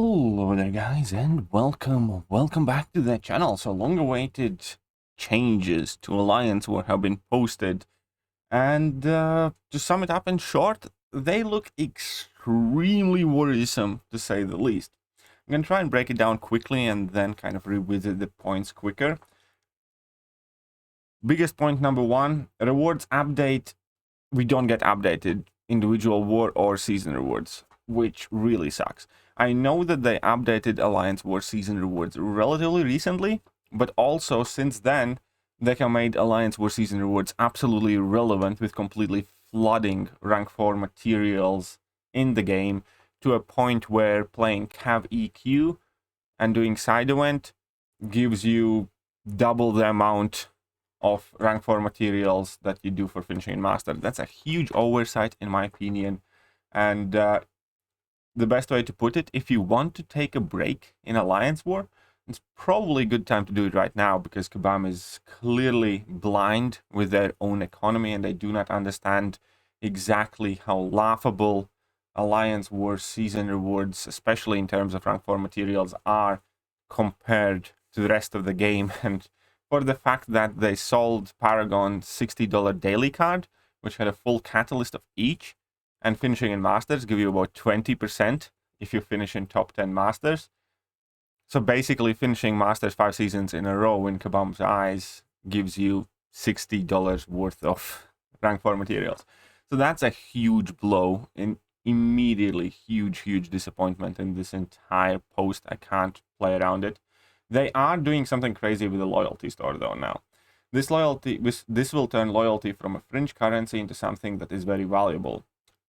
Hello there guys, and welcome back to the channel. So long-awaited changes to Alliance War have been posted, and to sum it up in short, they look extremely worrisome, to say the least. I'm gonna try and break it down quickly and then kind of revisit the points quicker. Biggest point number one, rewards update. We don't get updated individual war or season rewards, which really sucks. I know that they updated Alliance War season rewards relatively recently, but also since then, they have made Alliance War season rewards absolutely irrelevant, with completely flooding rank 4 materials in the game to a point where playing Cav EQ and doing side event gives you double the amount of rank 4 materials that you do for finishing in master. That's a huge oversight in my opinion, and the best way to put it, if you want to take a break in Alliance War, it's probably a good time to do it right now, because Kabam is clearly blind with their own economy and they do not understand exactly how laughable Alliance War season rewards, especially in terms of rank 4 materials, are compared to the rest of the game. And for the fact that they sold Paragon $60 daily card, which had a full catalyst of each, and finishing in Masters give you about 20% if you finish in top 10 Masters. So basically finishing Masters 5 seasons in a row in Kabam's eyes gives you $60 worth of rank 4 materials. So that's a huge blow, and immediately huge disappointment in this entire post. I can't play around it. They are doing something crazy with the loyalty store though now. This will turn loyalty from a fringe currency into something that is very valuable.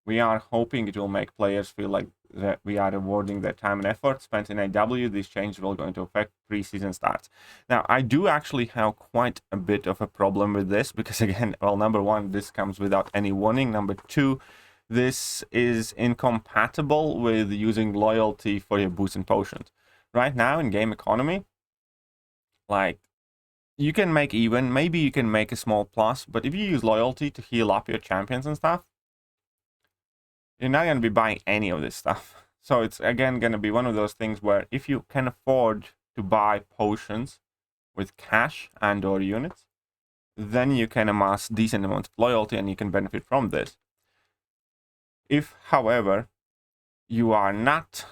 We are hoping it will make players feel like that we are rewarding their time and effort spent in AW. These changes will going to affect pre-season starts. Now, I do actually have quite a bit of a problem with this, because again, well, number one, this comes without any warning. Number two, this is incompatible with using loyalty for your boosts and potions. Right now in game economy, like, you can make even, maybe you can make a small plus, but if you use loyalty to heal up your champions and stuff, you're not going to be buying any of this stuff. So it's again going to be one of those things where if you can afford to buy potions with cash and or units, then you can amass decent amounts of loyalty and you can benefit from this. If, however, you are not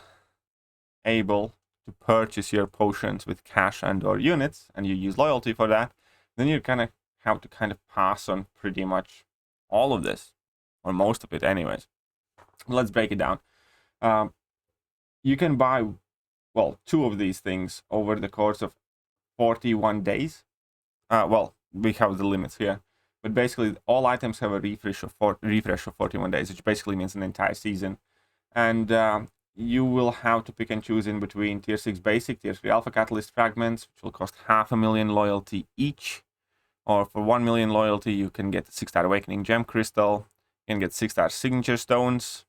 able to purchase your potions with cash and or units, and you use loyalty for that, then you're going to have to kind of pass on pretty much all of this, or most of it anyways. Let's break it down. You can buy, well, 2 of these things over the course of 41 days. Well, we have the limits here, but basically all items have a refresh of 41 days, which basically means an entire season. And you will have to pick and choose in between tier 6 basic, tier 3 alpha catalyst fragments, which will cost 500,000 loyalty each. Or for 1 million loyalty, you can get the 6-star awakening gem crystal. You can get 6-star signature stones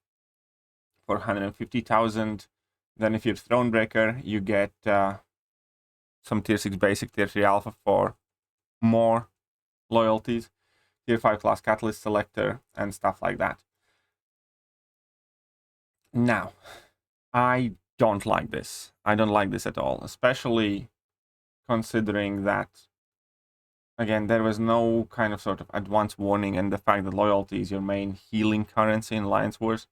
for 150,000. Then if you're Thronebreaker, you get some tier 6 basic, tier 3 alpha for more loyalties, tier 5 class catalyst selector, and stuff like that. Now, I don't like this. I don't like this at all, especially considering that, again, there was no kind of sort of advance warning, and the fact that loyalty is your main healing currency in Alliance Wars.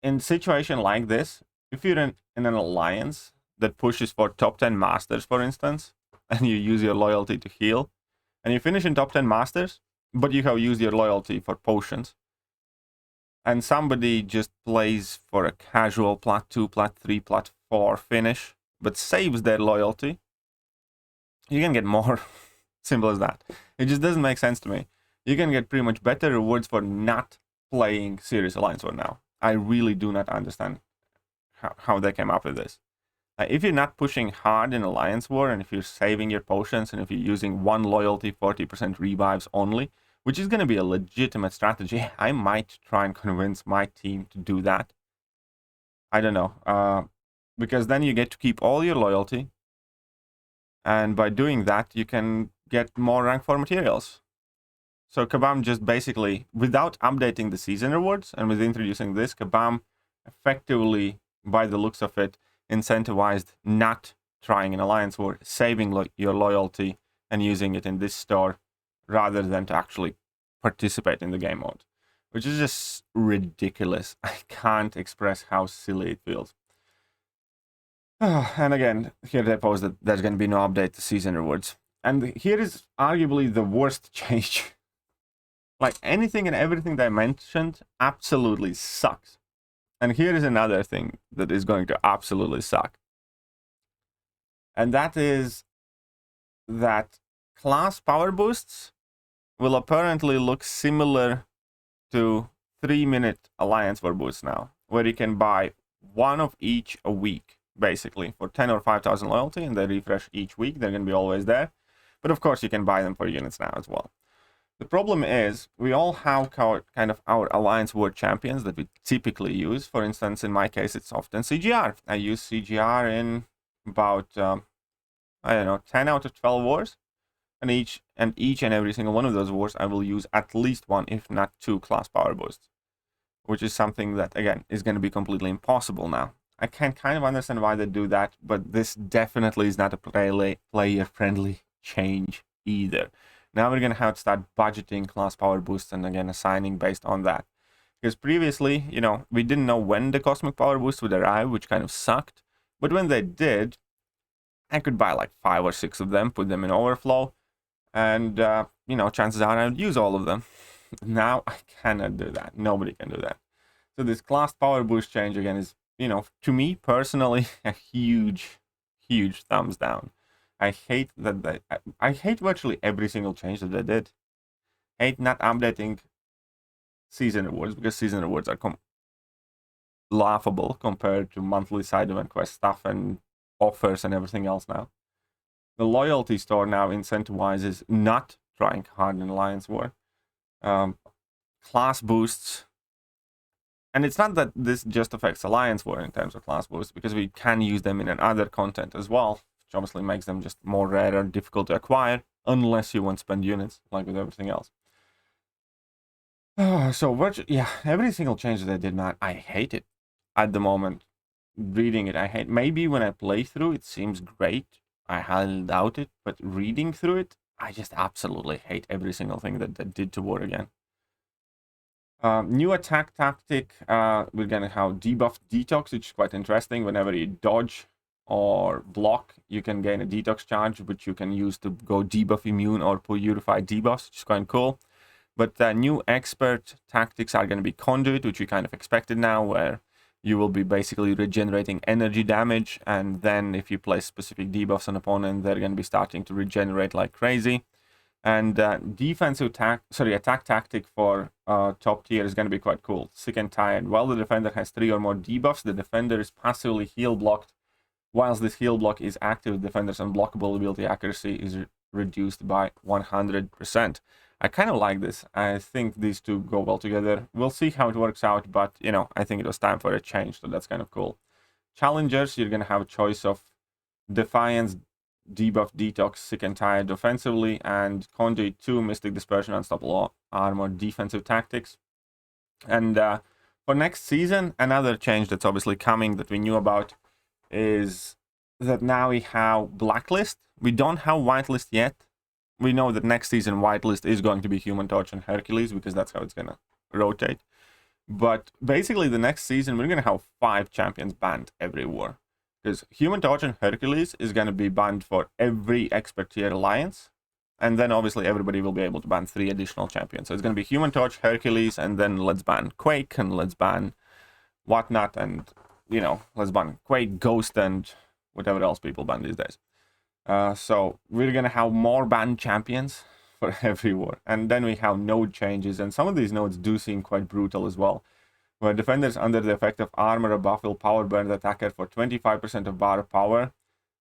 In a situation like this, if you're in an alliance that pushes for top 10 masters, for instance, and you use your loyalty to heal, and you finish in top 10 masters, but you have used your loyalty for potions, and somebody just plays for a casual plat 2, plat 3, plat 4 finish, but saves their loyalty, you can get more. Simple as that. It just doesn't make sense to me. You can get pretty much better rewards for not playing serious Alliance War now. I really do not understand how they came up with this. If you're not pushing hard in Alliance War, and if you're saving your potions, and if you're using 1 loyalty 40% revives only, which is going to be a legitimate strategy, I might try and convince my team to do that. I don't know. Because then you get to keep all your loyalty, and by doing that, you can get more rank 4 materials. So Kabam just basically, without updating the season rewards and with introducing this, Kabam effectively by the looks of it, incentivized not trying an alliance war, saving your loyalty and using it in this store rather than to actually participate in the game mode, which is just ridiculous. I can't express how silly it feels. And again, here they post that there's going to be no update to season rewards. And here is arguably the worst change. Like, anything and everything they mentioned absolutely sucks. And here is another thing that is going to absolutely suck. And that is that class power boosts will apparently look similar to 3-minute alliance war boosts now, where you can buy one of each a week, basically, for 10 or 5,000 loyalty, and they refresh each week. They're going to be always there. But of course, you can buy them for units now as well. The problem is, we all have kind of our Alliance War champions that we typically use. For instance, in my case, it's often CGR. I use CGR in about, I don't know, 10 out of 12 wars. And each and every single one of those wars, I will use at least one, if not two, class power boosts. Which is something that, again, is going to be completely impossible now. I can kind of understand why they do that, but this definitely is not a player-friendly change either. Now we're going to have to start budgeting class power boosts and again assigning based on that. Because previously, you know, we didn't know when the cosmic power boost would arrive, which kind of sucked. But when they did, I could buy like 5 or 6 of them, put them in overflow, and, you know, chances are I would use all of them. Now I cannot do that. Nobody can do that. So this class power boost change again is, you know, to me personally, a huge, huge thumbs down. I hate that I hate virtually every single change that they did. Hate not updating season rewards, because season rewards are laughable compared to monthly side event quest stuff and offers and everything else now. The loyalty store now incentivizes not trying hard in Alliance War. Class boosts. And it's not that this just affects Alliance War in terms of class boosts, because we can use them in other content as well, which obviously makes them just more rare and difficult to acquire, unless you want to spend units, like with everything else. So, yeah, every single change that they did, man, I hate it at the moment. Reading it, I hate. Maybe when I play through, it seems great. I highly doubt it, but reading through it, I just absolutely hate every single thing that they did to war again. New attack tactic, we're gonna have debuff detox, which is quite interesting. Whenever you dodge or block, you can gain a detox charge, which you can use to go debuff immune or purify debuffs, which is quite cool. But new expert tactics are going to be conduit, which we kind of expected now, where you will be basically regenerating energy damage, and then if you place specific debuffs on opponent, they're going to be starting to regenerate like crazy. And defensive attack tactic for top tier is going to be quite cool. Sick and tired. While the defender has 3 or more debuffs, the defender is passively heal blocked. Whilst this heal block is active, the defender's unblockable ability accuracy is reduced by 100%. I kind of like this. I think these two go well together. We'll see how it works out, but, you know, I think it was time for a change, so that's kind of cool. Challengers, you're going to have a choice of Defiance, Debuff, Detox, Sick and Tired offensively, and Conduit 2, Mystic Dispersion, Unstoppable Armor, defensive tactics. And for next season, another change that's obviously coming that we knew about is that now we have Blacklist. We don't have Whitelist yet. We know that next season Whitelist is going to be Human Torch and Hercules, because that's how it's going to rotate. But basically the next season we're going to have 5 champions banned every war. Because Human Torch and Hercules is going to be banned for every expert tier alliance. And then obviously everybody will be able to ban 3 additional champions. So it's going to be Human Torch, Hercules, and then let's ban Quake, and let's ban whatnot, and, you know, let's ban Quake, Ghost, and whatever else people ban these days. So we're going to have more banned champions for every war. And then we have node changes, and some of these nodes do seem quite brutal as well. Where defenders under the effect of armor or buff will power burn the attacker for 25% of bar power,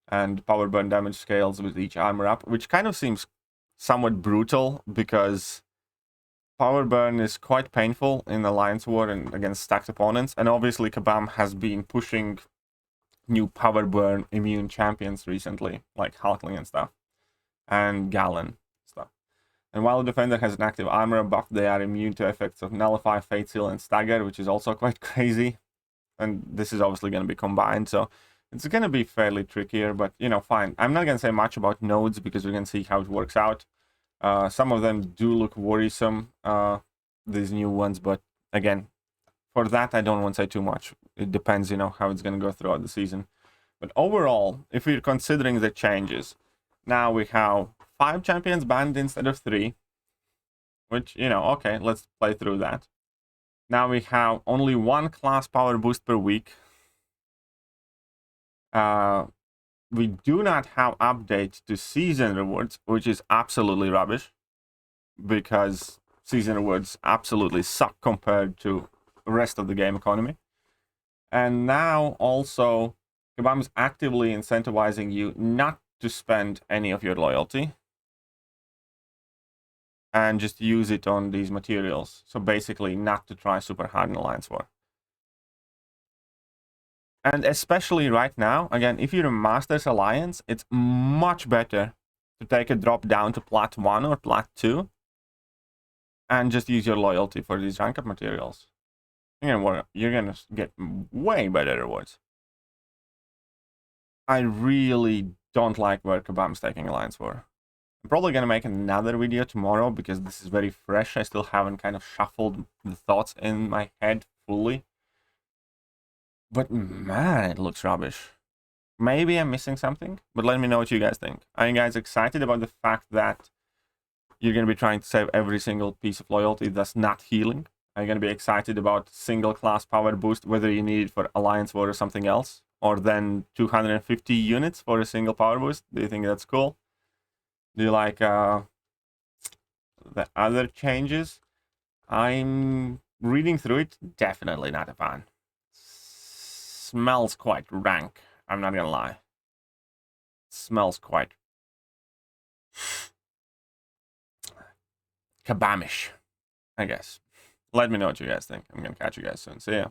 and power burn damage scales with each armor up, which kind of seems somewhat brutal, because power burn is quite painful in Alliance War and against stacked opponents. And obviously Kabam has been pushing new power burn immune champions recently, like Hulkling and stuff, and Galen stuff. And while the defender has an active armor buff, they are immune to effects of Nullify, Fate Seal, and Stagger, which is also quite crazy. and this is obviously going to be combined, so it's going to be fairly trickier, but, you know, fine. I'm not going to say much about nodes because we're going to see how it works out. Some of them do look worrisome, these new ones, but again, for that, I don't want to say too much. It depends, you know, how it's going to go throughout the season. But overall, if we're considering the changes, now we have 5 champions banned instead of 3, which, you know, okay, let's play through that. Now we have only 1 class power boost per week. We do not have update to season rewards, which is absolutely rubbish, because season rewards absolutely suck compared to the rest of the game economy. And now also, Kabam is actively incentivizing you not to spend any of your loyalty and just use it on these materials. So basically not to try super hard in Alliance War. And especially right now, again, if you're a Masters Alliance, it's much better to take a drop down to Plat 1 or Plat 2 and just use your loyalty for these rank up materials. You're gonna get way better rewards. I really don't like where Kabam's taking Alliance War. I'm probably gonna make another video tomorrow because this is very fresh. I still haven't kind of shuffled the thoughts in my head fully. But man, it looks rubbish. Maybe I'm missing something, but let me know what you guys think. Are you guys excited about the fact that you're going to be trying to save every single piece of loyalty that's not healing? Are you going to be excited about single class power boost, whether you need it for Alliance War or something else? Or then 250 units for a single power boost? Do you think that's cool? Do you like the other changes? I'm reading through it. Definitely not a fan. Smells quite rank. I'm not gonna lie. Smells quite Kabamish, I guess. Let me know what you guys think. I'm gonna catch you guys soon. See ya.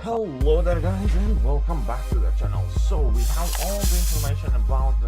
Hello there, guys, and welcome back to the channel. So we have all the information about the